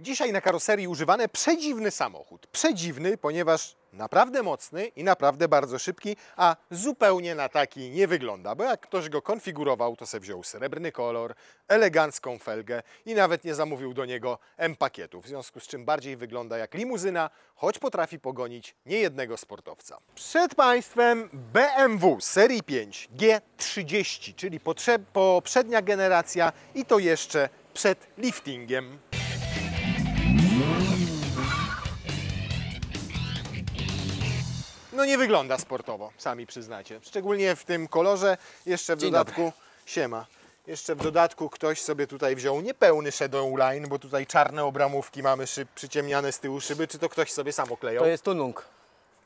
Dzisiaj na karoserii używany przedziwny samochód. Przedziwny, ponieważ naprawdę mocny i naprawdę bardzo szybki, a zupełnie na taki nie wygląda, bo jak ktoś go konfigurował, to sobie wziął srebrny kolor, elegancką felgę i nawet nie zamówił do niego M-pakietu, w związku z czym bardziej wygląda jak limuzyna, choć potrafi pogonić niejednego sportowca. Przed Państwem BMW serii 5 G30, czyli poprzednia generacja i to jeszcze przed liftingiem. No nie wygląda sportowo, sami przyznacie. Szczególnie w tym kolorze, jeszcze w dodatku... Siema. Jeszcze w dodatku ktoś sobie tutaj wziął niepełny shadow line, bo tutaj czarne obramówki mamy przyciemniane z tyłu szyby. Czy to ktoś sobie sam oklejał? To jest tunung.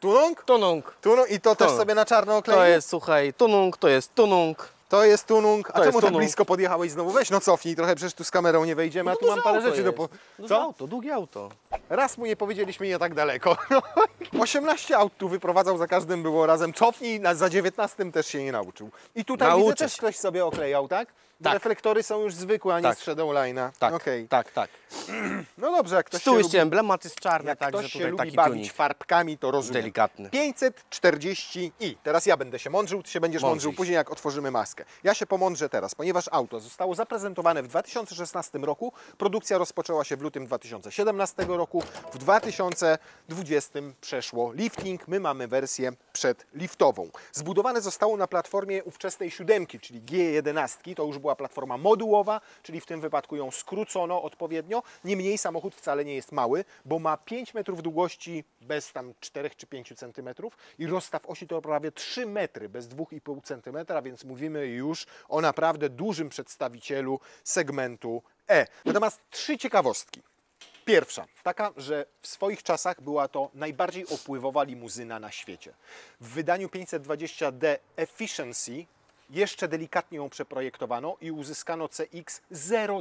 Tunung? Tunung. Tunung? I to też sobie na czarno okleił? To jest, słuchaj, tunung, to jest tunung. To jest tunung. A czemu tak tunung. blisko podjechałeś znowu? Weź no cofnij trochę, przecież tu z kamerą nie wejdziemy, a tu mam parę rzeczy do... Długie auto. Raz mu nie powiedzieliśmy nie tak daleko. 18 aut tu wyprowadzał, za każdym było razem. Cofnij, za 19 też się nie nauczył. I tutaj widzę, też ktoś sobie oklejał, tak? Tak. Reflektory są już zwykłe, a nie z shadow line'a. Tak, Okay. tak. No dobrze, jak ktoś Tu jest emblemat jest czarny, jak także ktoś się tutaj lubi taki bawić tuning. farbkami, to rozumiem. Delikatny. 540i. Teraz ja będę się mądrzył, ty się będziesz mądrzył później, jak otworzymy maskę. Ja się pomądrzę teraz, ponieważ auto zostało zaprezentowane w 2016 roku, produkcja rozpoczęła się w lutym 2017 roku, w 2020 przeszło lifting, my mamy wersję przedliftową. Zbudowane zostało na platformie ówczesnej 7, czyli G11, to już była platforma modułowa, czyli w tym wypadku ją skrócono odpowiednio. Niemniej samochód wcale nie jest mały, bo ma 5 metrów długości bez tam 4 czy 5 centymetrów i rozstaw osi to prawie 3 metry bez 2,5 centymetra, więc mówimy już o naprawdę dużym przedstawicielu segmentu E. Natomiast 3 ciekawostki. Pierwsza, taka, że w swoich czasach była to najbardziej opływowa limuzyna na świecie. W wydaniu 520D Efficiency jeszcze delikatnie ją przeprojektowano i uzyskano CX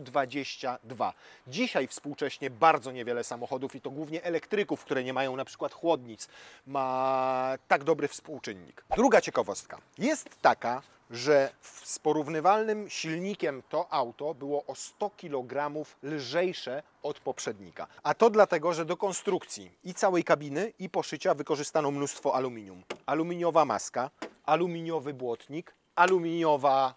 022. Dzisiaj współcześnie bardzo niewiele samochodów i to głównie elektryków, które nie mają na przykład chłodnic, ma tak dobry współczynnik. Druga ciekawostka jest taka, że z porównywalnym silnikiem to auto było o 100 kg lżejsze od poprzednika. A to dlatego, że do konstrukcji i całej kabiny i poszycia wykorzystano mnóstwo aluminium. Aluminiowa maska, aluminiowy błotnik, aluminiowa,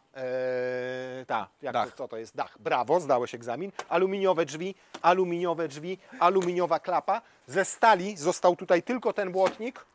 co to jest? Dach. Brawo, zdałeś egzamin. Aluminiowe drzwi, aluminiowa klapa. Ze stali został tutaj tylko ten błotnik,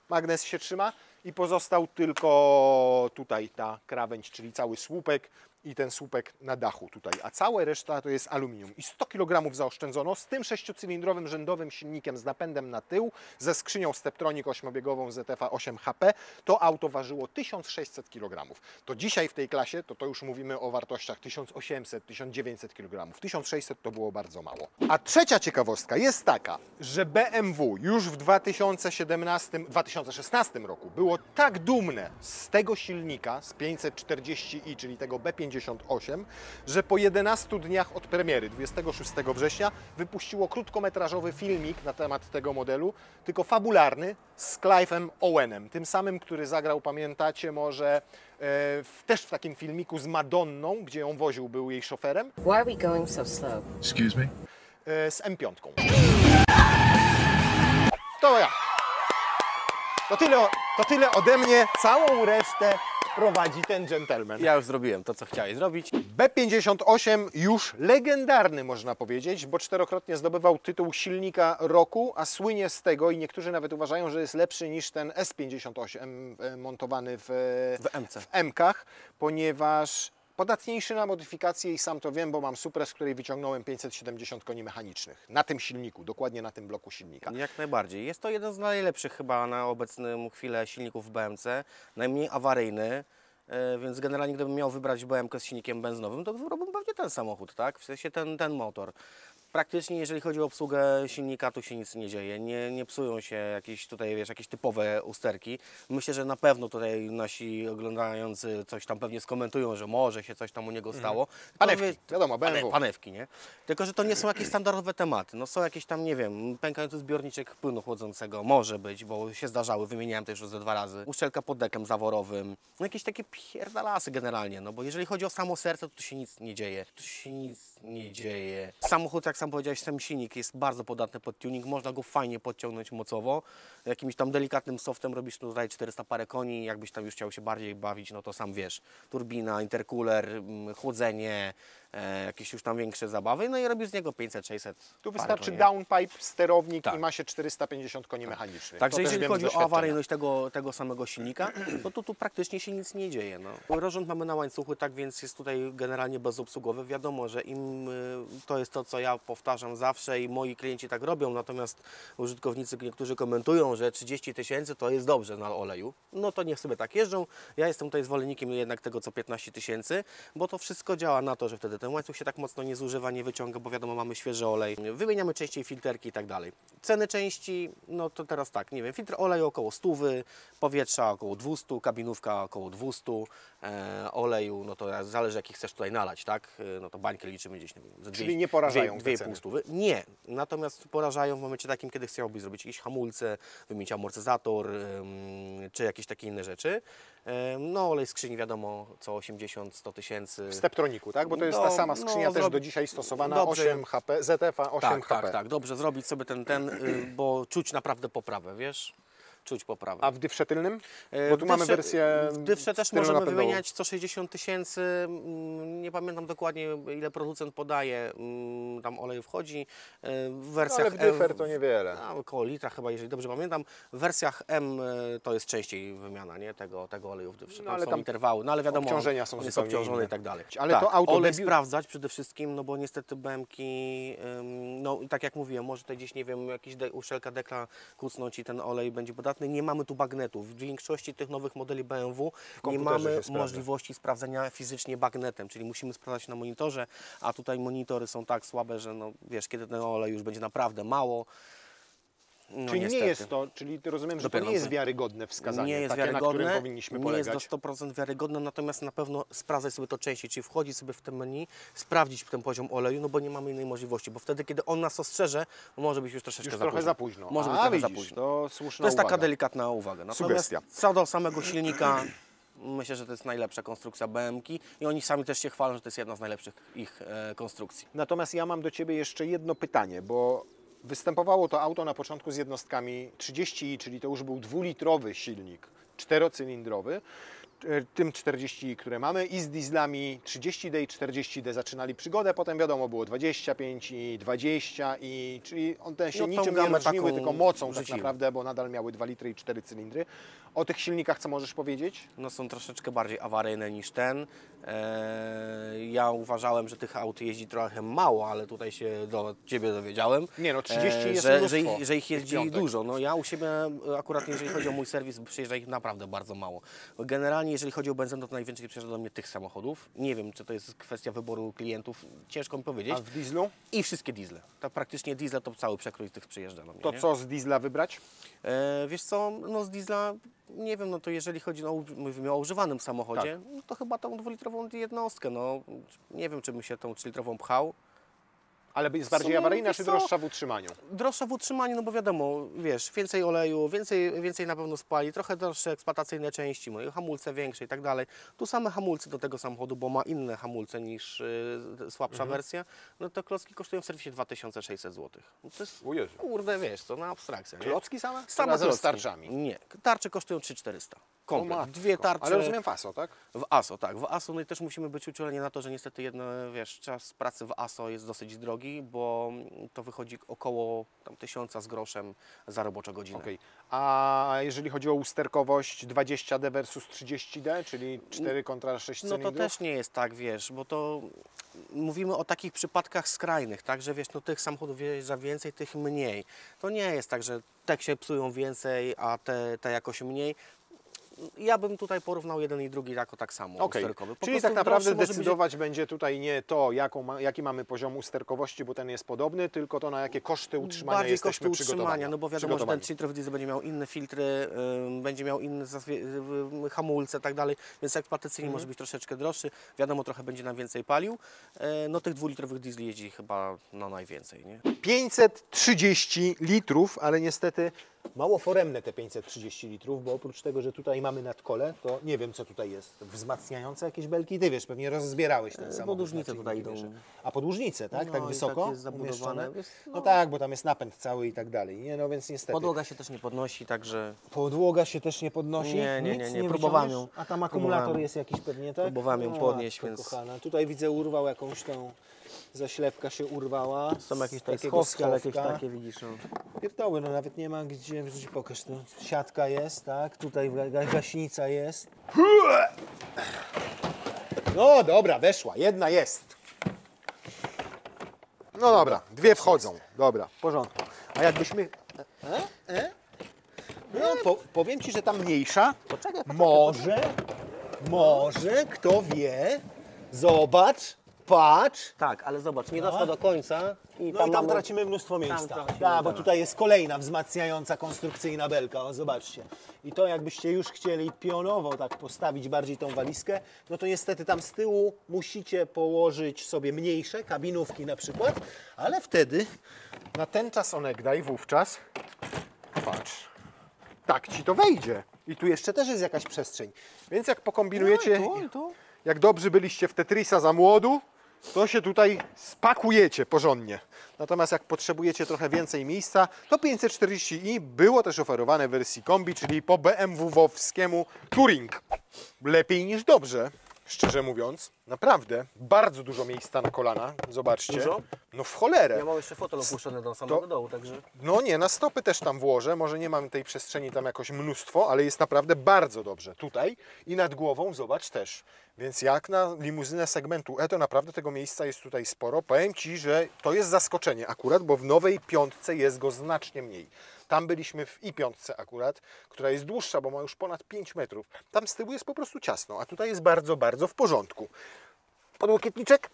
magnes się trzyma i pozostał tylko tutaj ta krawędź, czyli cały słupek i ten słupek na dachu tutaj, a cała reszta to jest aluminium. I 100 kg zaoszczędzono z tym 6-cylindrowym rzędowym silnikiem z napędem na tył, ze skrzynią Steptronic 8-biegową ZF 8 HP. To auto ważyło 1600 kg. To dzisiaj w tej klasie to już mówimy o wartościach 1800-1900 kg. 1600 to było bardzo mało. A trzecia ciekawostka jest taka, że BMW już w 2016 roku było tak dumne z tego silnika, z 540i, czyli tego B58, że po 11 dniach od premiery, 26 września, wypuściło krótkometrażowy filmik na temat tego modelu, tylko fabularny, z Clive'em Owenem, tym samym, który zagrał, pamiętacie może, też w takim filmiku z Madonną, gdzie ją woził, był jej szoferem. Why are we going so slow? Excuse me? Z M5. To ja. To tyle ode mnie, całą resztę prowadzi ten gentleman. Ja już zrobiłem to, co chciałeś zrobić. B58 już legendarny, można powiedzieć, bo 4-krotnie zdobywał tytuł silnika roku, a słynie z tego i niektórzy nawet uważają, że jest lepszy niż ten S58 montowany w M-kach, ponieważ podatniejszy na modyfikacje i sam to wiem, bo mam Suprę, z której wyciągnąłem 570 koni mechanicznych. Na tym silniku, dokładnie na tym bloku silnika. Jak najbardziej. Jest to jeden z najlepszych chyba na obecną chwilę silników w BMC. Najmniej awaryjny, więc generalnie gdybym miał wybrać BMK z silnikiem benzynowym, to wybrałbym pewnie ten samochód, tak? W sensie ten motor. Praktycznie jeżeli chodzi o obsługę silnika, tu się nic nie dzieje, nie psują się jakieś tutaj, wiesz, jakieś typowe usterki. Myślę, że na pewno tutaj nasi oglądający coś tam pewnie skomentują, że może się coś tam u niego stało. Panewki, wiadomo, BMW. Panewki, nie? Tylko, że to nie są jakieś standardowe tematy, no są jakieś tam, nie wiem, pękający zbiorniczek płynu chłodzącego, może być, bo się zdarzały, wymieniałem to już ze 2 razy. Uszczelka pod dekiem zaworowym, no jakieś takie pierdalasy generalnie, no bo jeżeli chodzi o samo serce, to tu się nic nie dzieje. Samochód jak sam powiedziałeś, sam silnik jest bardzo podatny pod tuning, można go fajnie podciągnąć mocowo. Jakimś tam delikatnym softem robisz tutaj 400 parę koni, jakbyś tam już chciał się bardziej bawić, no to sam wiesz, turbina, intercooler, chłodzenie, jakieś już tam większe zabawy, no i robisz z niego 500-600. Tu wystarczy downpipe, sterownik Tak. i ma się 450 koni mechanicznych. Także To też jeżeli wiem z chodzi o doświadczenia. awaryjność tego samego silnika, no to tu praktycznie się nic nie dzieje. No. Rozrząd mamy na łańcuchu, tak więc jest tutaj generalnie bezobsługowy. Wiadomo, że to jest to, co ja powtarzam zawsze i moi klienci tak robią, natomiast użytkownicy niektórzy komentują, że 30 000 to jest dobrze na oleju. No to niech sobie tak jeżdżą. Ja jestem tutaj zwolennikiem jednak tego, co 15 000, bo to wszystko działa na to, że wtedy ten łańcuch się tak mocno nie zużywa, nie wyciąga, bo wiadomo, mamy świeży olej. Wymieniamy częściej filterki i tak dalej. Ceny części, no to teraz tak, nie wiem, filtr oleju około 100, powietrza około 200, kabinówka około 200, oleju, no to zależy jaki chcesz tutaj nalać, tak? No to bańkę liczymy gdzieś, nie wiem, za Czyli nie porażają te 2,5 ceny. stówy. Nie, natomiast porażają w momencie takim, kiedy chciałbyś zrobić jakieś hamulce, wymienić amortyzator, czy jakieś takie inne rzeczy. No olej skrzyni wiadomo, co 80-100 tysięcy. W Steptroniku, tak? Bo to jest ta sama skrzynia też do dzisiaj stosowana, dobrze. 8 HP, ZF-a 8 HP. Tak, dobrze zrobić sobie bo czuć naprawdę poprawę, wiesz? Czuć poprawę. A w dyfrze tylnym? Bo tu mamy wersję W dyfrze też stylną możemy napędową. wymieniać co 60 000. Nie pamiętam dokładnie, ile producent podaje, tam olej wchodzi. W No, wersjach ale w dyfer to niewiele. około litra chyba, jeżeli dobrze pamiętam. W wersjach M to jest częściej wymiana, nie? Tego oleju w dyfrze. No, ale są tam interwały, no ale wiadomo, obciążenia są on jest zupełnie obciążony inne. i tak dalej. Ale Tak, to auto olej debiut- sprawdzać przede wszystkim, no bo niestety BM-ki, no tak jak mówiłem, może tutaj gdzieś, nie wiem, jakiś uszelka dekla kucnąć i ten olej będzie podatny. Nie mamy tu bagnetu. W większości tych nowych modeli BMW nie komputerze mamy się sprawdza. możliwości sprawdzenia fizycznie bagnetem, czyli musimy sprawdzać na monitorze, a tutaj monitory są tak słabe, że no wiesz, kiedy ten olej już będzie naprawdę mało. No, Czyli niestety. nie jest to, czyli rozumiem, że to Dopiero nie jest to- wiarygodne wskazanie, Nie jest takie, na wiarygodne, którym powinniśmy nie polegać. jest do 100% wiarygodne, natomiast na pewno sprawdzać sobie to częściej, czyli wchodzić sobie w te menu, sprawdzić ten poziom oleju, no bo nie mamy innej możliwości, bo wtedy, kiedy on nas ostrzeże, może być już troszeczkę Już za trochę późno. za późno. Może być A, trochę za widzisz, późno. to słuszna To jest uwaga. taka delikatna uwaga. Natomiast Sugestia. co do samego silnika, myślę, że to jest najlepsza konstrukcja BMW-ki i oni sami też się chwalą, że to jest jedna z najlepszych ich konstrukcji. Natomiast ja mam do Ciebie jeszcze jedno pytanie, bo występowało to auto na początku z jednostkami 30i, czyli to już był dwulitrowy silnik, czterocylindrowy, tym 40i, które mamy, i z dieslami 30D i 40D zaczynali przygodę, potem wiadomo było 25 i 20 i czyli one się No, tą niczym nie gamę różniły, taką tylko mocą tak rzucimy. naprawdę, bo nadal miały 2 litry i 4 cylindry. O tych silnikach co możesz powiedzieć? No są troszeczkę bardziej awaryjne niż ten. Ja uważałem, że tych aut jeździ trochę mało, ale tutaj się do Ciebie dowiedziałem. Nie no, 30 jest że mnóstwo ich tych jeździ piątek. dużo. No ja u siebie akurat jeżeli chodzi o mój serwis, przyjeżdża ich naprawdę bardzo mało. Generalnie jeżeli chodzi o benzynę, to najwięcej przyjeżdża do mnie tych samochodów. Nie wiem, czy to jest kwestia wyboru klientów, ciężko mi powiedzieć. A w dieslu? I wszystkie diesle. Tak praktycznie diesle to cały przekrój tych przyjeżdża do mnie. To nie? co z diesla wybrać? Wiesz co, no z diesla, nie wiem, no to jeżeli chodzi mówimy o używanym samochodzie, Tak. no to chyba tą dwulitrową jednostkę, no nie wiem, czy bym się tą 3-litrową pchał. Ale jest bardziej sumie, awaryjna wiesz czy co? droższa w utrzymaniu? Droższa w utrzymaniu, no bo wiadomo, wiesz, więcej oleju, więcej na pewno spali, trochę droższe eksploatacyjne części, no i hamulce większe i tak dalej. Tu same hamulce do tego samochodu, bo ma inne hamulce niż słabsza wersja, no to klocki kosztują w serwisie 2600 zł. No to jest, O Jezu. kurde, wiesz, to na abstrakcja, nie? Klocki same? Same Razem z klocki. tarczami. Nie, tarcze kosztują 3400. O Komplet. matko. Dwie tarcze. Ale rozumiem faso, tak? W ASO, tak. W ASO no i też musimy być uczuleni na to, że niestety wiesz, czas pracy w ASO jest dosyć drogi, bo to wychodzi około tam 1000 z groszem za roboczą godzinę. Okej. A jeżeli chodzi o usterkowość 20D versus 30D, czyli 4 kontra 6 No cylindrów? to też nie jest tak, wiesz, bo to mówimy o takich przypadkach skrajnych, tak, że wiesz, no tych samochodów za więcej, tych mniej. To nie jest tak, że te się psują więcej, a te jakoś mniej. Ja bym tutaj porównał jeden i drugi jako tak samo Okej. usterkowy. Po Czyli prostu tak naprawdę droższy może być- decydować będzie tutaj nie to, jaki mamy poziom usterkowości, bo ten jest podobny, tylko to, na jakie koszty utrzymania bardziej jesteśmy koszty utrzymania, no bo wiadomo, że ten przygotowani. 3-litrowy diesel będzie miał inne filtry, będzie miał inne hamulce i tak dalej, więc eksploatacyjnie Mhm. może być troszeczkę droższy, wiadomo, trochę będzie nam więcej palił, no tych 2-litrowych diesli jeździ chyba najwięcej, nie? 530 litrów, ale niestety Mało foremne te 530 litrów, bo oprócz tego, że tutaj mamy nadkole, to nie wiem, co tutaj jest. Wzmacniające jakieś belki? Ty wiesz, pewnie rozbierałeś ten samochód. Podłużnice na tutaj czynniki, idą. wiesz. A podłużnice, tak? No Tak i wysoko tak jest zabudowane, umieszczone? jest, No tak, bo tam jest napęd cały i tak dalej. Nie, no więc niestety. Podłoga się też nie podnosi, także Podłoga się też nie podnosi? Nie, Nic nie. Próbowałem wyciągniesz? ją. A tam akumulator Próbowałem. jest jakiś pewnie, tak? Próbowałem ją No, podnieść, matko więc- kochana. Tutaj widzę urwał jakąś tą zaślepka się urwała. są jakieś z tutaj takiego schowki, ale jakieś schowka. takie widzisz. No. Pierdoły, no nawet nie ma gdzie, pokaż to. Siatka jest, tak? Tutaj gaśnica jest. No dobra, weszła, jedna jest. No dobra, dwie wchodzą. Dobra, w porządku. A jakbyśmy... No, powiem Ci, że ta mniejsza, może, kto wie, zobacz, patrz. Tak, ale zobacz, nie doszło do końca i No i tam mamy- tracimy mnóstwo miejsca. tracimy, Tak, bo tak. tutaj jest kolejna wzmacniająca konstrukcyjna belka, o zobaczcie. I to jakbyście już chcieli pionowo tak postawić bardziej tą walizkę, no to niestety tam z tyłu musicie położyć sobie mniejsze, kabinówki na przykład, ale wtedy na ten czas onegdaj wówczas, patrz, tak Ci to wejdzie. I tu jeszcze też jest jakaś przestrzeń. Więc jak pokombinujecie, No i tu. jak dobrzy byliście w Tetrisa za młodu, to się tutaj spakujecie porządnie. Natomiast jak potrzebujecie trochę więcej miejsca, to 540i było też oferowane w wersji kombi, czyli po BMW-wowskiemu Touring. Lepiej niż dobrze, szczerze mówiąc. Naprawdę, bardzo dużo miejsca na kolana, zobaczcie. Dużo? No w cholerę. Ja mam jeszcze fotel opuszczony do samego dołu, także... No nie, na stopy też tam włożę, może nie mam tej przestrzeni tam jakoś mnóstwo, ale jest naprawdę bardzo dobrze tutaj i nad głową, zobacz też. Więc jak na limuzynę segmentu E, to naprawdę tego miejsca jest tutaj sporo. Powiem Ci, że to jest zaskoczenie akurat, bo w nowej piątce jest go znacznie mniej. Tam byliśmy w i5 akurat, która jest dłuższa, bo ma już ponad 5 metrów. Tam z tyłu jest po prostu ciasno, a tutaj jest bardzo, bardzo w porządku. Podłokietniczek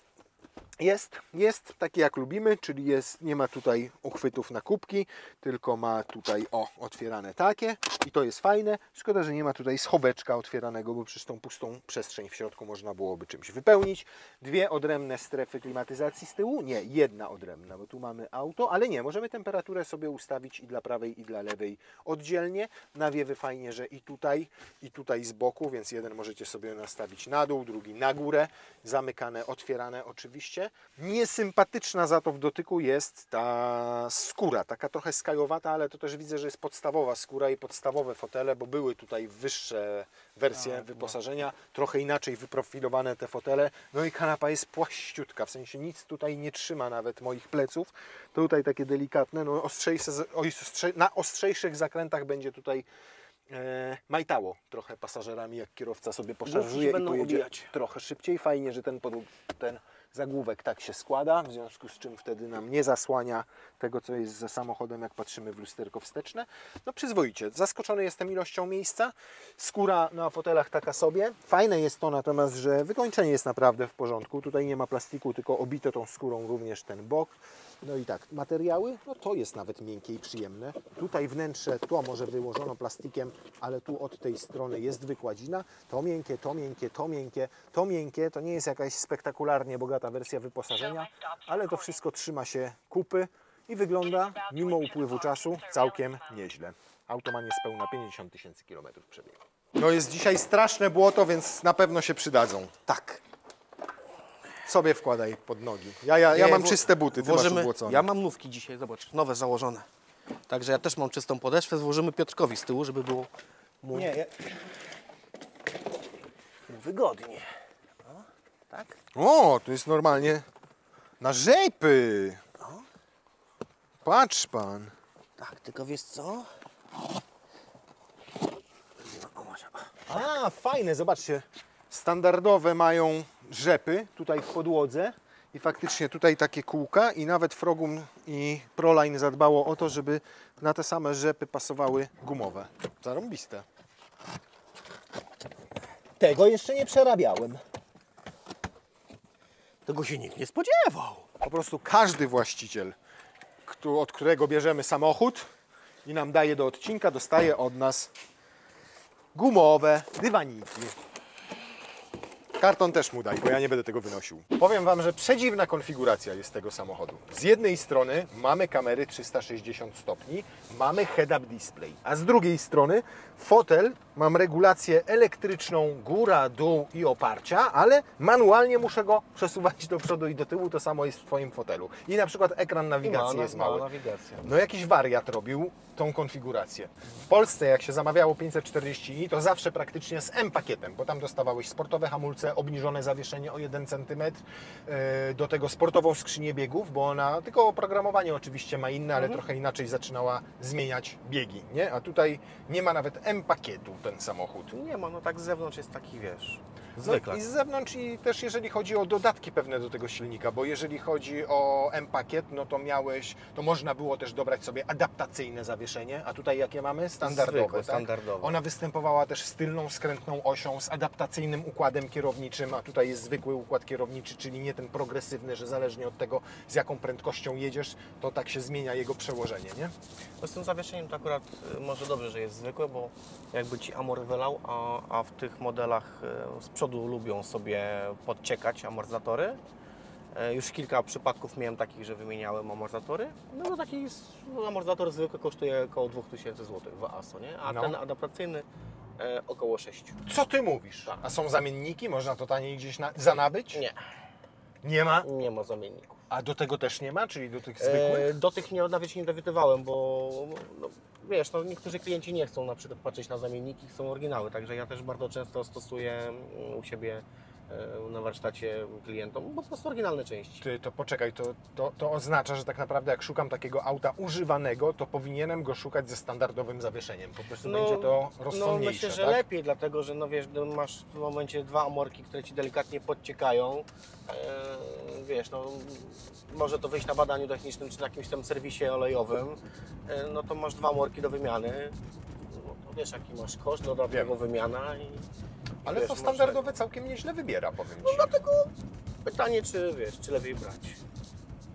jest taki jak lubimy, czyli nie ma tutaj uchwytów na kubki, tylko ma tutaj otwierane takie i to jest fajne. Szkoda, że nie ma tutaj schoweczka otwieranego, bo przecież tą pustą przestrzeń w środku można byłoby czymś wypełnić. Dwie odrębne strefy klimatyzacji z tyłu, nie, jedna odrębna, bo tu mamy auto, ale nie, możemy temperaturę sobie ustawić i dla prawej i dla lewej oddzielnie. Nawiewy fajnie, że i tutaj z boku, więc jeden możecie sobie nastawić na dół, drugi na górę, zamykane, otwierane oczywiście. Niesympatyczna za to w dotyku jest ta skóra, taka trochę skajowata, ale to też widzę, że jest podstawowa skóra i podstawowe fotele, bo były tutaj wyższe wersje wyposażenia, trochę inaczej wyprofilowane te fotele, no i kanapa jest płaściutka, w sensie nic tutaj nie trzyma nawet moich pleców, to tutaj takie delikatne, no na ostrzejszych zakrętach będzie tutaj majtało trochę pasażerami, jak kierowca sobie poszarżuje i będą pojedzie ubijać. trochę szybciej. Fajnie, że ten zagłówek tak się składa, w związku z czym wtedy nam nie zasłania tego, co jest za samochodem, jak patrzymy w lusterko wsteczne. No przyzwoicie. Zaskoczony jestem ilością miejsca. Skóra na fotelach taka sobie. Fajne jest to natomiast, że wykończenie jest naprawdę w porządku. Tutaj nie ma plastiku, tylko obite tą skórą również ten bok. No i tak, materiały, no to jest nawet miękkie i przyjemne. Tutaj wnętrze, to może wyłożono plastikiem, ale tu od tej strony jest wykładzina. To miękkie, to miękkie, to miękkie, to miękkie. To nie jest jakaś spektakularnie bogata wersja wyposażenia, ale to wszystko trzyma się kupy i wygląda, mimo upływu czasu, całkiem nieźle. Auto ma niespełna 50 000 kilometrów przebiegu. No jest dzisiaj straszne błoto, więc na pewno się przydadzą. Tak. Sobie wkładaj pod nogi. Ja mam czyste buty, ty masz ubłocone. Ja mam nówki dzisiaj, zobacz, nowe założone. Także ja też mam czystą podeszwę, złożymy Piotrkowi z tyłu, żeby było mu wygodnie. O, tak? O, to jest normalnie na rzepy. Patrz pan. Tak, tylko wiesz co? A, fajne, zobaczcie. Standardowe mają rzepy tutaj w podłodze i faktycznie tutaj takie kółka i nawet Frogum i Proline zadbało o to, żeby na te same rzepy pasowały gumowe. Zarąbiste. Tego jeszcze nie przerabiałem. Tego się nikt nie spodziewał. Po prostu każdy właściciel, od którego bierzemy samochód i nam daje do odcinka, dostaje od nas gumowe dywaniki. Karton też mu daj, bo ja nie będę tego wynosił. Powiem Wam, że przedziwna konfiguracja jest tego samochodu. Z jednej strony mamy kamery 360 stopni, mamy head-up display, a z drugiej strony fotel, mam regulację elektryczną góra, dół i oparcia, ale manualnie muszę go przesuwać do przodu i do tyłu, to samo jest w Twoim fotelu. I na przykład ekran nawigacji jest mały. nawigacja. No jakiś wariat robił tą konfigurację. W Polsce jak się zamawiało 540i, to zawsze praktycznie z M-pakietem, bo tam dostawałeś sportowe hamulce, obniżone zawieszenie o 1 cm, do tego sportową skrzynię biegów, bo ona, tylko oprogramowanie oczywiście ma inne, ale trochę inaczej zaczynała zmieniać biegi, nie? A tutaj nie ma nawet M-pakietu ten samochód. Nie ma, no tak z zewnątrz jest taki, wiesz, No zwykle. i z zewnątrz i też jeżeli chodzi o dodatki pewne do tego silnika, bo jeżeli chodzi o M-pakiet, no to to można było też dobrać sobie adaptacyjne zawieszenie, a tutaj jakie mamy? Standardowe. Zwykłe, tak? standardowe. Ona występowała też z tylną skrętną osią, z adaptacyjnym układem kierowniczym, a tutaj jest zwykły układ kierowniczy, czyli nie ten progresywny, że zależnie od tego, z jaką prędkością jedziesz, to tak się zmienia jego przełożenie, nie? No z tym zawieszeniem to akurat może dobrze, że jest zwykłe, bo jakby Ci amor wylał, a w tych modelach z przodu lubią sobie podciekać amortyzatory. Już kilka przypadków miałem takich, że wymieniałem amortyzatory. No to taki amortyzator zwykły kosztuje około 2000 zł w ASO, nie? A No. ten adaptacyjny około 6. Co Ty mówisz? Tak. A są zamienniki? Można to taniej gdzieś zanabyć? Nie, Nie ma? nie ma zamienników. A do tego też nie ma? Czyli do tych zwykłych? Do tych nawet się nie dowiadywałem, bo no, wiesz, no, niektórzy klienci nie chcą na przykład patrzeć na zamienniki, chcą oryginały, także ja też bardzo często stosuję u siebie na warsztacie klientom po prostu oryginalne części. Ty, to poczekaj, to oznacza, że tak naprawdę jak szukam takiego auta używanego, to powinienem go szukać ze standardowym zawieszeniem. Po prostu będzie to rozsądniejsze, no myślę, że tak? lepiej, dlatego że no wiesz, no, masz w momencie dwa amorki, które Ci delikatnie podciekają, wiesz, no może to wyjść na badaniu technicznym czy na jakimś tam serwisie olejowym, no to masz dwa amorki do wymiany, no to wiesz jaki masz koszt, dodatkowo wymiana i Ale wiesz, to standardowe całkiem nieźle wybiera, powiem Ci. dlatego pytanie, czy wiesz, czy lepiej brać,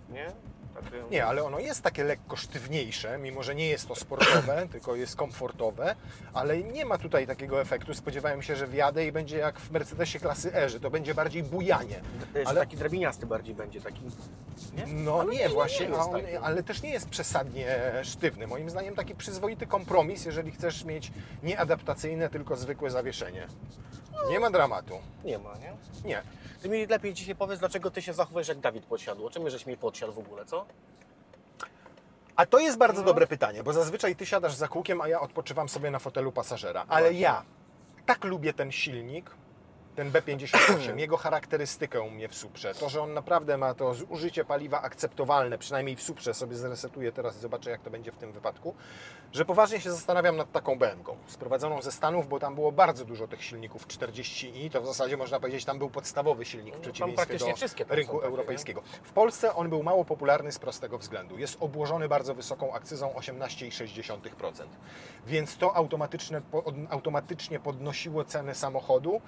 nie? Takie... Nie, ale ono jest takie lekko sztywniejsze, mimo że nie jest to sportowe, tylko jest komfortowe, ale nie ma tutaj takiego efektu. Spodziewałem się, że wjadę i będzie jak w Mercedesie klasy E, że to będzie bardziej bujanie. Że Ale taki drabiniasty bardziej będzie, taki, nie? no Ale nie, właśnie, jest a on, taki. ale też nie jest przesadnie sztywny. Moim zdaniem taki przyzwoity kompromis, jeżeli chcesz mieć nie adaptacyjne, tylko zwykłe zawieszenie. Nie ma dramatu. Nie ma, nie? Nie. Ty mi lepiej dzisiaj powiedz, dlaczego Ty się zachowujesz jak Dawid podsiadł. Czemu żeś mi podsiadł w ogóle, co? A to jest bardzo dobre pytanie, bo zazwyczaj Ty siadasz za kółkiem, a ja odpoczywam sobie na fotelu pasażera. Ale ja tak lubię ten silnik, ten B58, jego charakterystykę u mnie w Suprze. To, że on naprawdę ma to zużycie paliwa akceptowalne, przynajmniej w Suprze, sobie zresetuję teraz i zobaczę, jak to będzie w tym wypadku, że poważnie się zastanawiam nad taką BM-ką, sprowadzoną ze Stanów, bo tam było bardzo dużo tych silników 40i, to w zasadzie można powiedzieć, tam był podstawowy silnik w przeciwieństwie praktycznie do wszystkie tam rynku są takie, europejskiego. W Polsce on był mało popularny z prostego względu. Jest obłożony bardzo wysoką akcyzą 18,6%. Więc to automatycznie podnosiło cenę samochodu.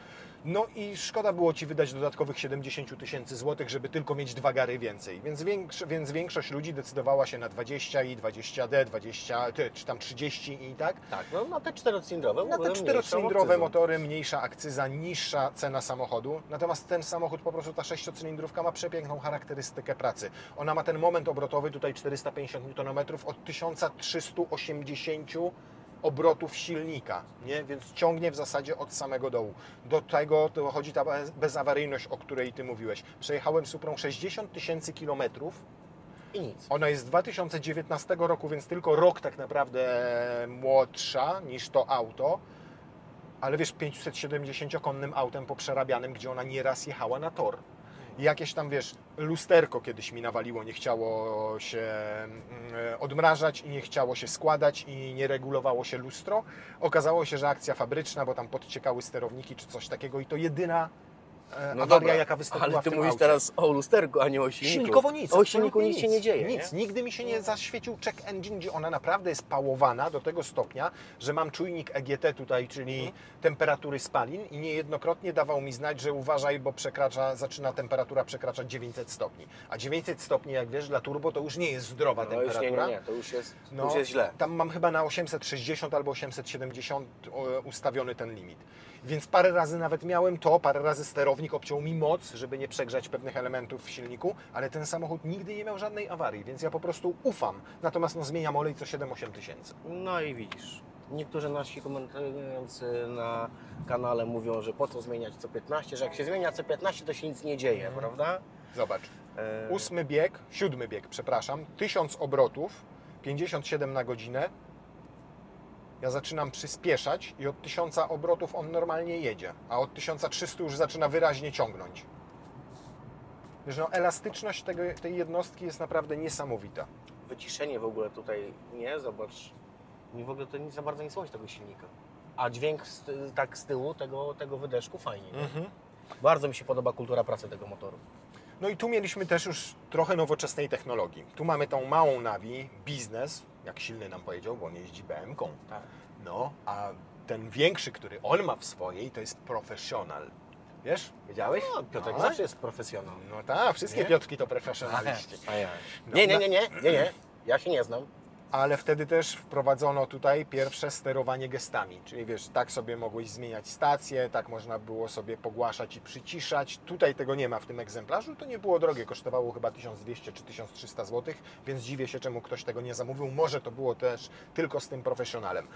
No i szkoda było Ci wydać dodatkowych 70 000 złotych, żeby tylko mieć 2 gary więcej. Więc większość ludzi decydowała się na 20 i 20D, 20 czy tam 30 i tak. Tak, no na te czterocylindrowe. Na te mniejszą czterocylindrowe akcyzą. motory, mniejsza akcyza, niższa cena samochodu. Natomiast ten samochód, po prostu ta 6-cylindrówka ma przepiękną charakterystykę pracy. Ona ma ten moment obrotowy, tutaj 450 Nm od 1380 obrotów silnika, nie? Więc ciągnie w zasadzie od samego dołu. Do tego dochodzi ta bezawaryjność, o której Ty mówiłeś. Przejechałem Suprą 60 000 kilometrów. I nic. Ona jest z 2019 roku, więc tylko rok tak naprawdę młodsza niż to auto. Ale wiesz, 570-konnym autem poprzerabianym, gdzie ona nieraz jechała na tor. Jakieś tam, wiesz, lusterko kiedyś mi nawaliło, nie chciało się odmrażać i nie chciało się składać i nie regulowało się lustro. Okazało się, że akcja fabryczna, bo tam podciekały sterowniki czy coś takiego i to jedyna awaria, jaka wystąpiła ale w Ty tym mówisz aucie. teraz o lusterku, a nie o silniku. Silnikowo nic. O silniku absolutnie nic się nie dzieje, Nic. nie? Nigdy mi się nie zaświecił check engine, gdzie ona naprawdę jest pałowana do tego stopnia, że mam czujnik EGT tutaj, czyli temperatury spalin i niejednokrotnie dawał mi znać, że uważaj, bo zaczyna temperatura przekraczać 900 stopni. A 900 stopni, jak wiesz, dla turbo to już nie jest zdrowa No już temperatura. nie, to już jest źle. Tam mam chyba na 860 albo 870 ustawiony ten limit. Więc parę razy nawet miałem to, parę razy sterownik Kierownik obciął mi moc, żeby nie przegrzać pewnych elementów w silniku, ale ten samochód nigdy nie miał żadnej awarii, więc ja po prostu ufam. Natomiast no, zmieniam olej co 7-8 tysięcy. No i widzisz. Niektórzy nasi komentujący na kanale mówią, że po co zmieniać co 15, że jak się zmienia co 15, to się nic nie dzieje, prawda? Zobacz. 7 bieg, przepraszam, 1000 obrotów, 57 na godzinę. Ja zaczynam przyspieszać i od 1000 obrotów on normalnie jedzie, a od 1300 już zaczyna wyraźnie ciągnąć. Wiesz, no, elastyczność tej jednostki jest naprawdę niesamowita. Wyciszenie w ogóle tutaj, nie? Zobacz. Mi w ogóle to nic za bardzo nie słychać tego silnika. A dźwięk tak z tyłu tego wydeszku fajnie, nie? Bardzo mi się podoba kultura pracy tego motoru. No i tu mieliśmy też już trochę nowoczesnej technologii. Tu mamy tą małą Navi, biznes, jak Silny nam powiedział, bo on jeździ BM-ką. Tak. No, a ten większy, który on ma w swojej, to jest professional. Wiesz? Wiedziałeś? No, Piotrek No. zawsze jest profesjonal. No tak, wszystkie Nie? Piotrki to profesjonaliści. No, Nie. Ja się nie znam. Ale wtedy też wprowadzono tutaj pierwsze sterowanie gestami, czyli wiesz, tak sobie mogłeś zmieniać stację, tak można było sobie pogłaszać i przyciszać. Tutaj tego nie ma w tym egzemplarzu, to nie było drogie, kosztowało chyba 1200 czy 1300 zł, więc dziwię się, czemu ktoś tego nie zamówił. Może to było też tylko z tym profesjonalem.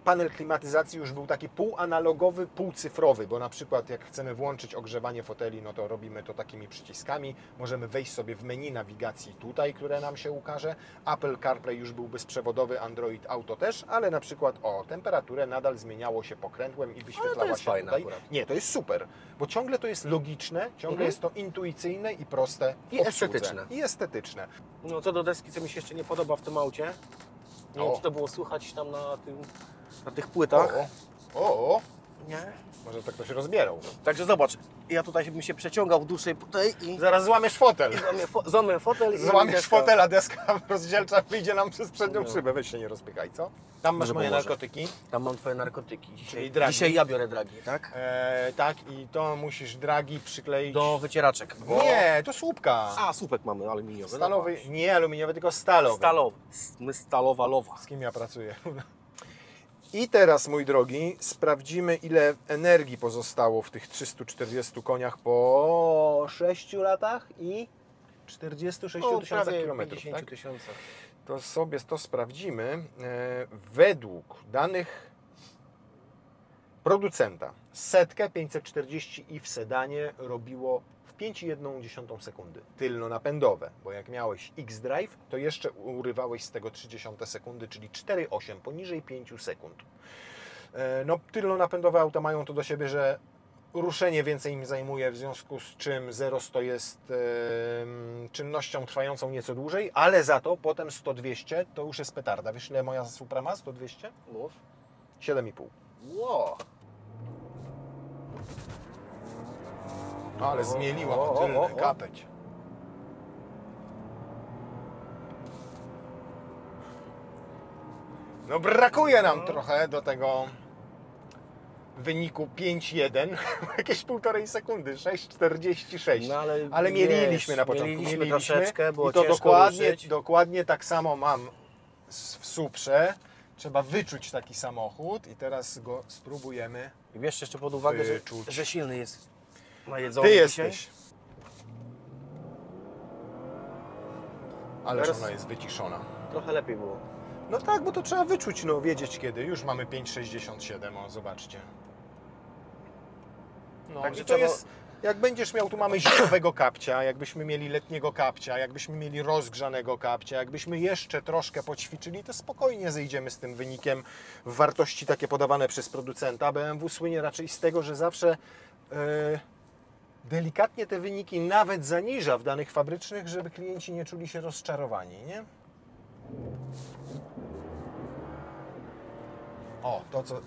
Panel klimatyzacji już był taki półanalogowy, półcyfrowy, bo na przykład jak chcemy włączyć ogrzewanie foteli, no to robimy to takimi przyciskami. Możemy wejść sobie w menu nawigacji tutaj, które nam się ukaże. Apple CarPlay już był bezprzewodowy, Android Auto też, ale na przykład temperaturę nadal zmieniało się pokrętłem i wyświetlała jest się fajne tutaj. akurat. Nie, to jest super, bo ciągle to jest logiczne, ciągle jest to intuicyjne i proste w I obsłudze. estetyczne. I estetyczne. No co do deski, co mi się jeszcze nie podoba w tym aucie, nie wiem, O. czy to było słychać tam na tych płytach. O, Nie? może to ktoś rozbierał. Także zobacz, ja tutaj bym się przeciągał w dłuższej tutaj i Zaraz złamiesz fotel. złamię fotel i Złamiesz deska. fotel, a deska rozdzielcza wyjdzie nam przez przednią szybę. Weź się nie rozpychaj, co? Tam masz Może moje pomoże. narkotyki. Tam mam twoje narkotyki. Czyli Dzisiaj, dragi. dzisiaj ja biorę dragi, tak? Tak, i to musisz dragi przykleić. Do wycieraczek. Nie, to słupka. A, słupek mamy aluminiowy. Stalowy, No nie aluminiowy, tylko stalowy. Stalowy. My stalowa lowa. Z kim ja pracuję? I teraz, mój drogi, sprawdzimy, ile energii pozostało w tych 340 koniach po 6 latach i 46 tysiącach kilometrów. 50 Tak? tysiącach. To sobie to sprawdzimy. Według danych producenta setkę 540i w sedanie robiło w 5,1 sekundy. Tylno-napędowe, bo jak miałeś X-Drive, to jeszcze urywałeś z tego 30 sekundy, czyli 4,8, poniżej 5 sekund. No, tylno-napędowe auta mają to do siebie, że ruszenie więcej im zajmuje, w związku z czym 0-100 jest czynnością trwającą nieco dłużej, ale za to potem 100-200 to już jest petarda. Wiesz, ile moja Supra ma? 100-200? Mów. 7,5. Wow. Ale zmieliła ma tylny kapeć. No brakuje nam trochę do tego wyniku 5,1, jakieś 1,5 sekundy, 6,46. No, ale mieliliśmy na początku. Mieliliśmy troszeczkę, było i to ciężko ruszyć. dokładnie tak samo mam w Suprze. Trzeba wyczuć taki samochód i teraz go spróbujemy. I bierz jeszcze pod uwagę, Wyczuć. że silny jest najedzony Ty dzisiaj. jesteś. Ależ Teraz- ona jest wyciszona. Trochę lepiej było. No tak, bo to trzeba wyczuć, no wiedzieć kiedy. Już mamy 5,67, o zobaczcie. No Także i to trzeba- jest, jak będziesz miał, tu mamy zimowego kapcia, jakbyśmy mieli letniego kapcia, jakbyśmy mieli rozgrzanego kapcia, jakbyśmy jeszcze troszkę poćwiczyli, to spokojnie zejdziemy z tym wynikiem w wartości takie podawane przez producenta. BMW słynie raczej z tego, że zawsze delikatnie te wyniki nawet zaniża w danych fabrycznych, żeby klienci nie czuli się rozczarowani, nie? O, to co...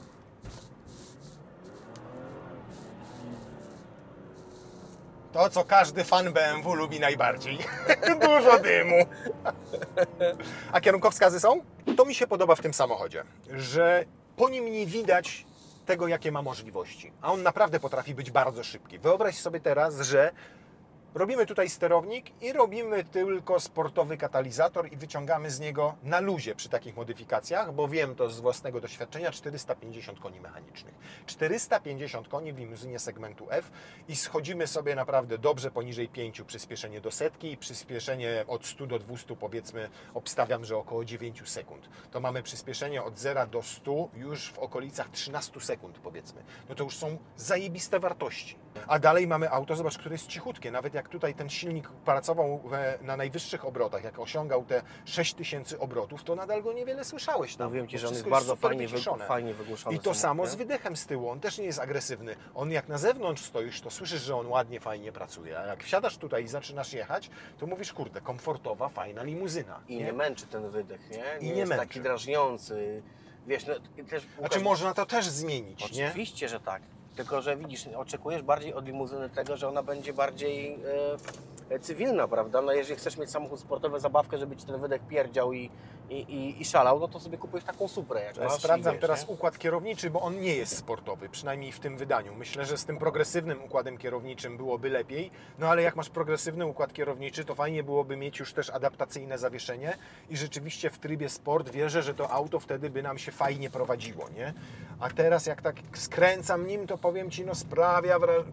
To, co każdy fan BMW lubi najbardziej. Dużo dymu. A kierunkowskazy są? To mi się podoba w tym samochodzie, że po nim nie widać tego, jakie ma możliwości. A on naprawdę potrafi być bardzo szybki. Wyobraź sobie teraz, że Robimy tutaj sterownik i robimy tylko sportowy katalizator i wyciągamy z niego na luzie przy takich modyfikacjach, bo wiem to z własnego doświadczenia, 450 koni mechanicznych. 450 koni w limuzynie segmentu F i schodzimy sobie naprawdę dobrze poniżej 5 przyspieszenie do setki i przyspieszenie od 100 do 200 powiedzmy obstawiam, że około 9 sekund. To mamy przyspieszenie od 0 do 100 już w okolicach 13 sekund powiedzmy. No to już są zajebiste wartości. A dalej mamy auto, zobacz, które jest cichutkie. Nawet jak tutaj ten silnik pracował na najwyższych obrotach, jak osiągał te 6000 obrotów, to nadal go niewiele słyszałeś tam. Mówiłem Ci, bo że on jest wszystko bardzo super fajnie, wyciszone. fajnie wygłuszony. I to samochód, samo nie? z wydechem z tyłu. On też nie jest agresywny. On jak na zewnątrz stoisz, to słyszysz, że on ładnie, fajnie pracuje. A jak wsiadasz tutaj i zaczynasz jechać, to mówisz, kurde, komfortowa, fajna limuzyna. I nie męczy ten wydech, nie? I Nie nie jest męczy. taki drażniący. Wiesz, no, też Znaczy można to też zmienić, nie? Oczywiście, że tak. Tylko, że widzisz, oczekujesz bardziej od limuzyny tego, że ona będzie bardziej cywilna, prawda? No jeżeli chcesz mieć samochód sportowy, zabawkę, żeby Ci ten wydech pierdział i szalał, no to sobie kupujesz taką Suprę, jak masz. Sprawdzam i wiesz, teraz nie? układ kierowniczy, bo on nie jest sportowy, przynajmniej w tym wydaniu. Myślę, że z tym progresywnym układem kierowniczym byłoby lepiej, no ale jak masz progresywny układ kierowniczy, to fajnie byłoby mieć już też adaptacyjne zawieszenie i rzeczywiście w trybie sport wierzę, że to auto wtedy by nam się fajnie prowadziło, nie? A teraz jak tak skręcam nim, to powiem Ci, no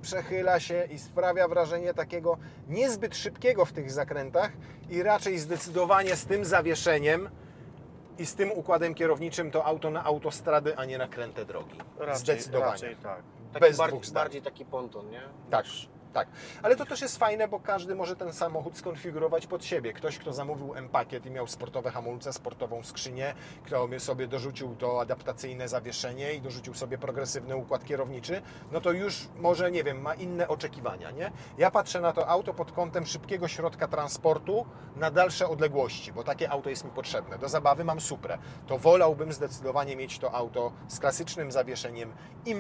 przechyla się i sprawia wrażenie takiego niezbyt szybkiego w tych zakrętach i raczej zdecydowanie z tym zawieszeniem i z tym układem kierowniczym to auto na autostrady, a nie na kręte drogi. Zdecydowanie. Raczej tak. Bez Bardziej, dwóch zdań. bardziej taki ponton, nie? Tak, tak. Ale to też jest fajne, bo każdy może ten samochód skonfigurować pod siebie. Ktoś, kto zamówił M-Pakiet i miał sportowe hamulce, sportową skrzynię, kto sobie dorzucił to adaptacyjne zawieszenie i dorzucił sobie progresywny układ kierowniczy, no to już może, nie wiem, ma inne oczekiwania, nie? Ja patrzę na to auto pod kątem szybkiego środka transportu na dalsze odległości, bo takie auto jest mi potrzebne. Do zabawy mam Suprę. To wolałbym zdecydowanie mieć to auto z klasycznym zawieszeniem i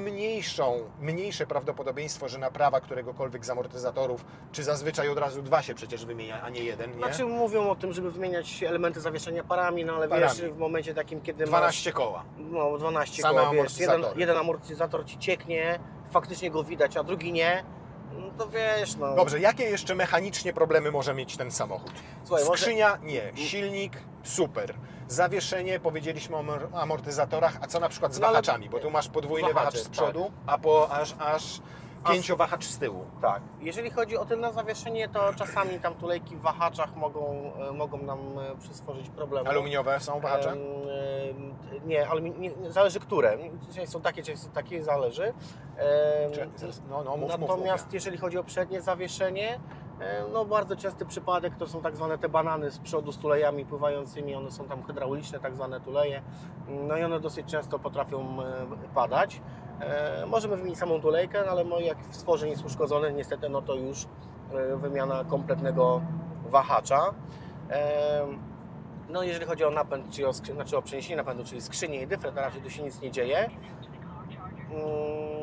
mniejsze prawdopodobieństwo, że naprawa któregokolwiek z amortyzatorów, czy zazwyczaj od razu 2 się przecież wymienia, a nie jeden, nie? Znaczy mówią o tym, żeby wymieniać elementy zawieszenia parami, no ale wiesz, w momencie takim, kiedy 12 koła. No 12 Same koła, wiesz, amortyzatory. jeden amortyzator Ci cieknie, faktycznie go widać, a drugi nie, no to wiesz, no. Dobrze, jakie jeszcze mechanicznie problemy może mieć ten samochód? Słuchaj, Skrzynia nie, silnik super. Zawieszenie, powiedzieliśmy o amortyzatorach, a co na przykład z No, ale- wahaczami? Bo tu masz podwójny Wahacze, wahacz z przodu, a aż 5-wahacz z tyłu. Tak. Jeżeli chodzi o tylne zawieszenie, to czasami tam tulejki w wahaczach mogą nam przysporzyć problemy. Aluminiowe są wahacze? Nie, ale zależy które. Część są takie, część są takie, zależy. Mów. Natomiast jeżeli chodzi o przednie zawieszenie, no bardzo częsty przypadek to są tak zwane te banany z przodu z tulejami pływającymi, one są tam hydrauliczne, tak zwane tuleje, no i one dosyć często potrafią padać. Możemy wymienić samą tulejkę, no ale jak stworzenie jest uszkodzone, niestety no to już wymiana kompletnego wahacza. No jeżeli chodzi o napęd, czyli o przeniesienie napędu, czyli skrzynię i dyfrę, to raczej tu się nic nie dzieje.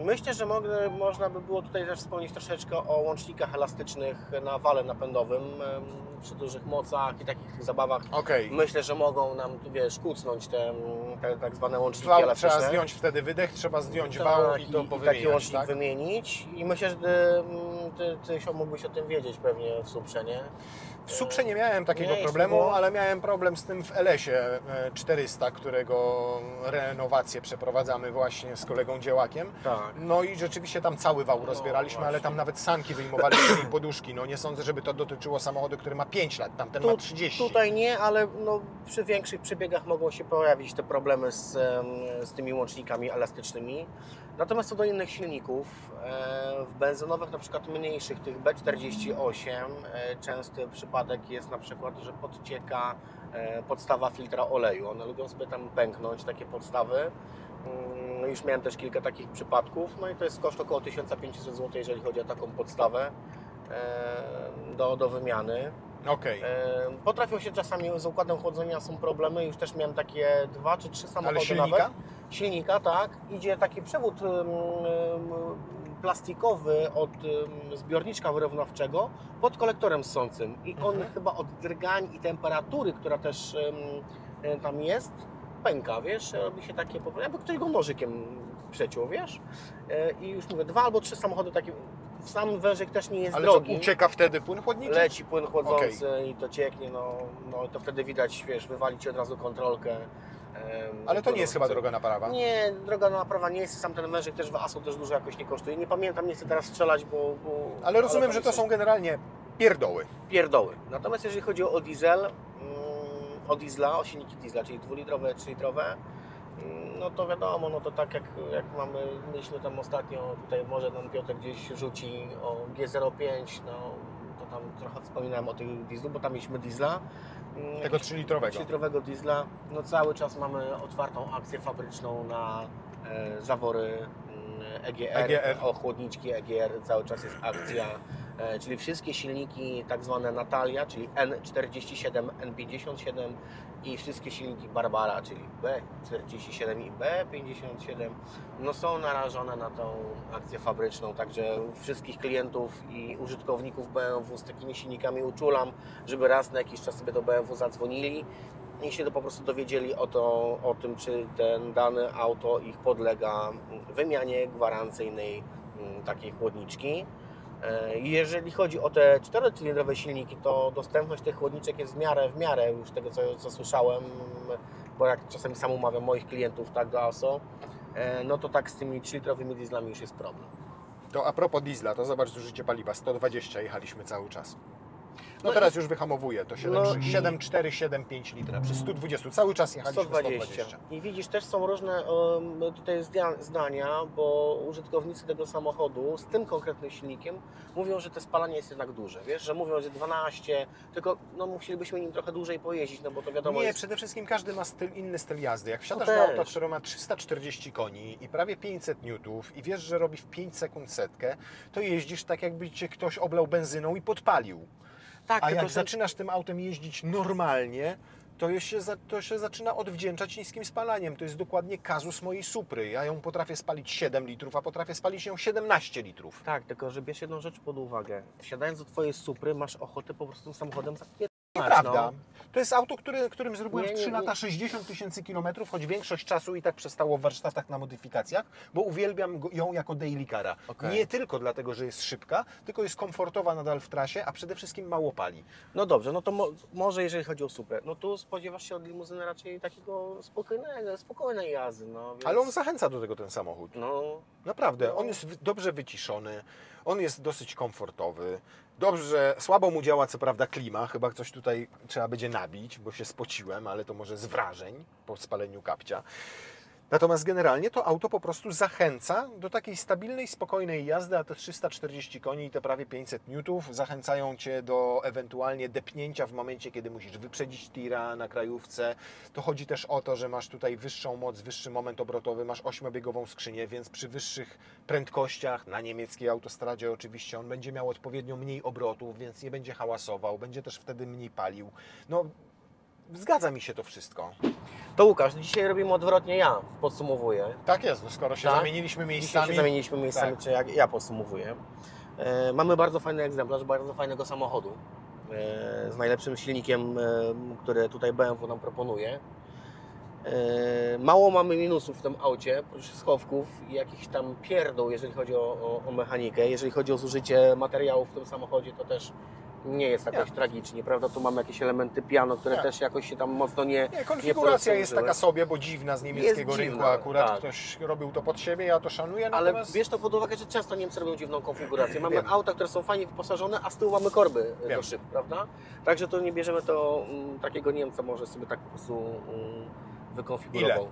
Myślę, że można by było tutaj też wspomnieć troszeczkę o łącznikach elastycznych na wale napędowym przy dużych mocach i takich zabawach. Okej. Myślę, że mogą nam, wiesz, kucnąć te tak zwane łączniki Wał, elastyczne. trzeba zdjąć wtedy wydech, trzeba zdjąć Tak, wał i to taki powymieniać, łącznik tak? wymienić i myślę, że ty mógłbyś o tym wiedzieć pewnie w Suprze, nie? W Suprze nie miałem takiego Nie, problemu, było? ale miałem problem z tym w LS-ie 400, którego renowację przeprowadzamy właśnie z kolegą Dziełakiem. Tak. No i rzeczywiście tam cały wał rozbieraliśmy, ale tam nawet sanki wyjmowaliśmy i poduszki. No nie sądzę, żeby to dotyczyło samochodu, który ma 5 lat, tamten ma 30. Tutaj nie, ale no, przy większych przebiegach mogą się pojawić te problemy z tymi łącznikami elastycznymi. Natomiast co do innych silników, w benzynowych, na przykład mniejszych, tych B48, częsty przypadek jest na przykład, że podcieka podstawa filtra oleju. One lubią sobie tam pęknąć, takie podstawy. Już miałem też kilka takich przypadków, no i to jest koszt około 1500 zł, jeżeli chodzi o taką podstawę do wymiany. Okej. Potrafią się czasami z układem chłodzenia, są problemy, już też miałem takie 2 czy 3 samochody Ale silnika? nawet. Silnika, tak. Idzie taki przewód plastikowy od zbiorniczka wyrównawczego pod kolektorem ssącym i on chyba od drgań i temperatury, która też tam jest, pęka, wiesz, robi się takie, jakby ktoś go nożykiem przeciął, wiesz, i już mówię, 2 albo 3 samochody takie sam wężyk też nie jest Ale drogi. co, ucieka wtedy płyn chłodniczy? Leci płyn chłodzący i to cieknie, no to wtedy widać, wiesz, wywali ci od razu kontrolkę. Ale to nie jest chyba droga naprawa. Nie, droga naprawa nie jest, sam ten wężyk też w ASO też dużo jakoś nie kosztuje. Nie pamiętam, nie chcę teraz strzelać, bo Ale rozumiem, ale że to są generalnie pierdoły. pierdoły. Natomiast jeżeli chodzi o diesel, o diesla, o silniki diesla, czyli 2-litrowe, 3-litrowe, no to wiadomo, no to tak jak mieliśmy tam ostatnio, tutaj może nam Piotr gdzieś rzuci o G05, no to tam trochę wspominałem o tych dieslu, bo tam mieliśmy diesla. Tego 3-litrowego. 3-litrowego diesla. No cały czas mamy otwartą akcję fabryczną na zawory EGR, o chłodniczki EGR, cały czas jest akcja, czyli wszystkie silniki tak zwane Natalia, czyli N47, N57 i wszystkie silniki Barbara, czyli B47 i B57, no są narażone na tą akcję fabryczną, także wszystkich klientów i użytkowników BMW z takimi silnikami uczulam, żeby raz na jakiś czas sobie do BMW zadzwonili i się po prostu dowiedzieli o tym, czy ten dane auto ich podlega wymianie gwarancyjnej takiej chłodniczki. Jeżeli chodzi o te 4-cylindrowe silniki, to dostępność tych chłodniczek jest w miarę już tego, co słyszałem, bo jak czasami sam umawiam moich klientów tak do ASO, no to tak z tymi 3-litrowymi dieslami już jest problem. To a propos diesla, to zobacz zużycie paliwa, 120 jechaliśmy cały czas. No No teraz już wyhamowuje, to 7,4, no 7,5 litra. Przy 120 cały czas jechaliśmy 120. I widzisz, też są różne tutaj zdania, bo użytkownicy tego samochodu z tym konkretnym silnikiem mówią, że to spalanie jest jednak duże. Wiesz, że mówią, że 12, tylko no, musielibyśmy nim trochę dłużej pojeździć, no bo to wiadomo Nie, jest... przede wszystkim każdy ma inny styl jazdy. Jak wsiadasz No do auta, też. które ma 340 koni i prawie 500 newtów i wiesz, że robi w 5 sekund setkę, to jeździsz tak, jakby cię ktoś oblał benzyną i podpalił. Tak, A tylko jak że- zaczynasz tym autem jeździć normalnie, to się zaczyna odwdzięczać niskim spalaniem. To jest dokładnie kazus mojej Supry. Ja ją potrafię spalić 7 litrów, a potrafię spalić ją 17 litrów. Tak, tylko że bierz jedną rzecz pod uwagę. Wsiadając do Twojej Supry, masz ochotę po prostu tym samochodem zapierdalać. Nieprawda. No. To jest auto, którym zrobiłem Nie, w nie, 3 nie. lata 60 tysięcy kilometrów, choć większość czasu i tak przestało w warsztatach na modyfikacjach, bo uwielbiam ją jako daily cara. Okej. Nie tylko dlatego, że jest szybka, tylko jest komfortowa nadal w trasie, a przede wszystkim mało pali. No dobrze, no to może jeżeli chodzi o Suprę, no tu spodziewasz się od limuzyny raczej takiego spokojnej jazdy, no. Więc... Ale on zachęca do tego ten samochód. No, Naprawdę, on jest dobrze wyciszony, on jest dosyć komfortowy. Dobrze, słabo mu działa co prawda klima, chyba coś tutaj trzeba będzie nabić, bo się spociłem, ale to może z wrażeń po spaleniu kapcia. Natomiast generalnie to auto po prostu zachęca do takiej stabilnej, spokojnej jazdy, a te 340 koni i te prawie 500 newtów zachęcają Cię do ewentualnie depnięcia w momencie, kiedy musisz wyprzedzić tira na krajówce. To chodzi też o to, że masz tutaj wyższą moc, wyższy moment obrotowy, masz 8-biegową skrzynię, więc przy wyższych prędkościach, na niemieckiej autostradzie oczywiście, on będzie miał odpowiednio mniej obrotów, więc nie będzie hałasował, będzie też wtedy mniej palił. No, zgadza mi się to wszystko. to Łukasz, dzisiaj robimy odwrotnie, ja podsumowuję. Tak jest, no skoro się Tak? zamieniliśmy Dzisiaj miejscami. się zamieniliśmy miejscami, Tak. czy ja podsumowuję. Mamy bardzo fajny egzemplarz, bardzo fajnego samochodu z najlepszym silnikiem, który tutaj BMW nam proponuje. Mało mamy minusów w tym aucie, oprócz schowków i jakichś tam pierdół, jeżeli chodzi o mechanikę. Jeżeli chodzi o zużycie materiałów w tym samochodzie, to też nie jest jakoś Nie. tragicznie, prawda? Tu mamy jakieś elementy piano, które Nie. też jakoś się tam mocno nie... Nie, konfiguracja nie jest taka sobie, bo dziwna z niemieckiego Jest rynku dziwna, akurat. tak. Ktoś robił to pod siebie, ja to szanuję, Ale natomiast... bierz to pod uwagę, że często Niemcy robią dziwną konfigurację. Mamy Wiem. auta, które są fajnie wyposażone, a z tyłu mamy korby Wiem. do szyb, prawda? Także to nie bierzemy to takiego Niemca, może sobie tak po prostu wykonfigurował.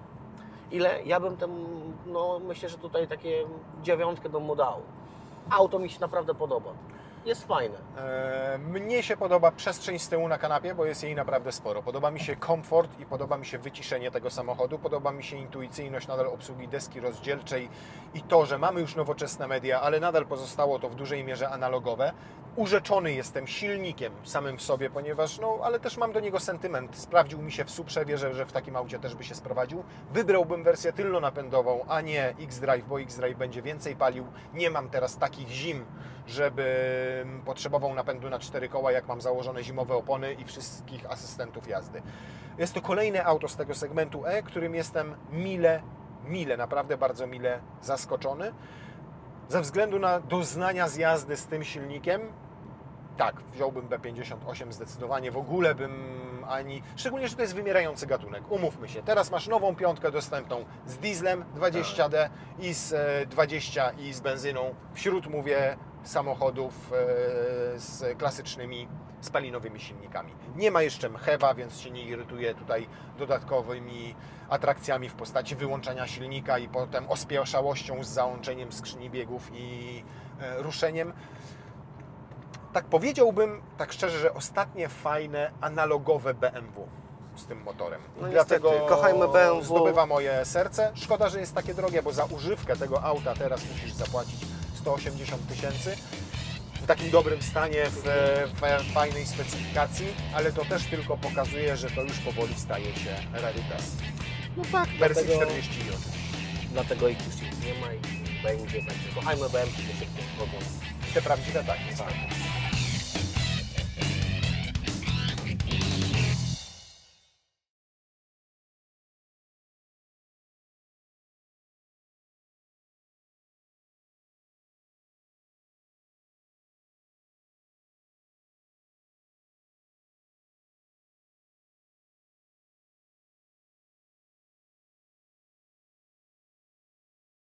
Ile? Ja bym tam, no myślę, że tutaj takie 9 bym mu dał. Auto mi się naprawdę podoba. Jest fajne. Mnie się podoba przestrzeń z tyłu na kanapie, bo jest jej naprawdę sporo. Podoba mi się komfort i podoba mi się wyciszenie tego samochodu. Podoba mi się intuicyjność nadal obsługi deski rozdzielczej i to, że mamy już nowoczesne media, ale nadal pozostało to w dużej mierze analogowe. Urzeczony jestem silnikiem samym w sobie, ponieważ, no, ale też mam do niego sentyment. Sprawdził mi się w Suprze, wierzę, że w takim aucie też by się sprowadził. Wybrałbym wersję tylnonapędową, a nie X-Drive, bo X-Drive będzie więcej palił. Nie mam teraz takich zim, żeby potrzebował napędu na 4 koła, jak mam założone zimowe opony i wszystkich asystentów jazdy. Jest to kolejne auto z tego segmentu E, którym jestem naprawdę bardzo mile zaskoczony. Ze względu na doznania z jazdy z tym silnikiem, tak, wziąłbym B58 zdecydowanie, w ogóle bym szczególnie, że to jest wymierający gatunek, umówmy się. Teraz masz nową piątkę dostępną z dieslem 20D i z 20 i z benzyną, wśród, mówię, samochodów z klasycznymi spalinowymi silnikami. Nie ma jeszcze mchewa, więc się nie irytuje tutaj dodatkowymi atrakcjami w postaci wyłączania silnika i potem ospieszałością z załączeniem skrzyni biegów i ruszeniem. Tak powiedziałbym, tak szczerze, że ostatnie fajne analogowe BMW z tym motorem. No Dlatego niestety, kochajmy BMW. zdobywa moje serce. Szkoda, że jest takie drogie, bo za używkę tego auta teraz musisz zapłacić 180 000 w takim dobrym stanie, w fajnej specyfikacji, ale to też tylko pokazuje, że to już powoli staje się rarytas. No tak, W wersji dlatego, 40 oczywiście. dlatego ich już nie ma i będzie, także kochajmy BMW, szybko. Te prawdziwe tak, niestety.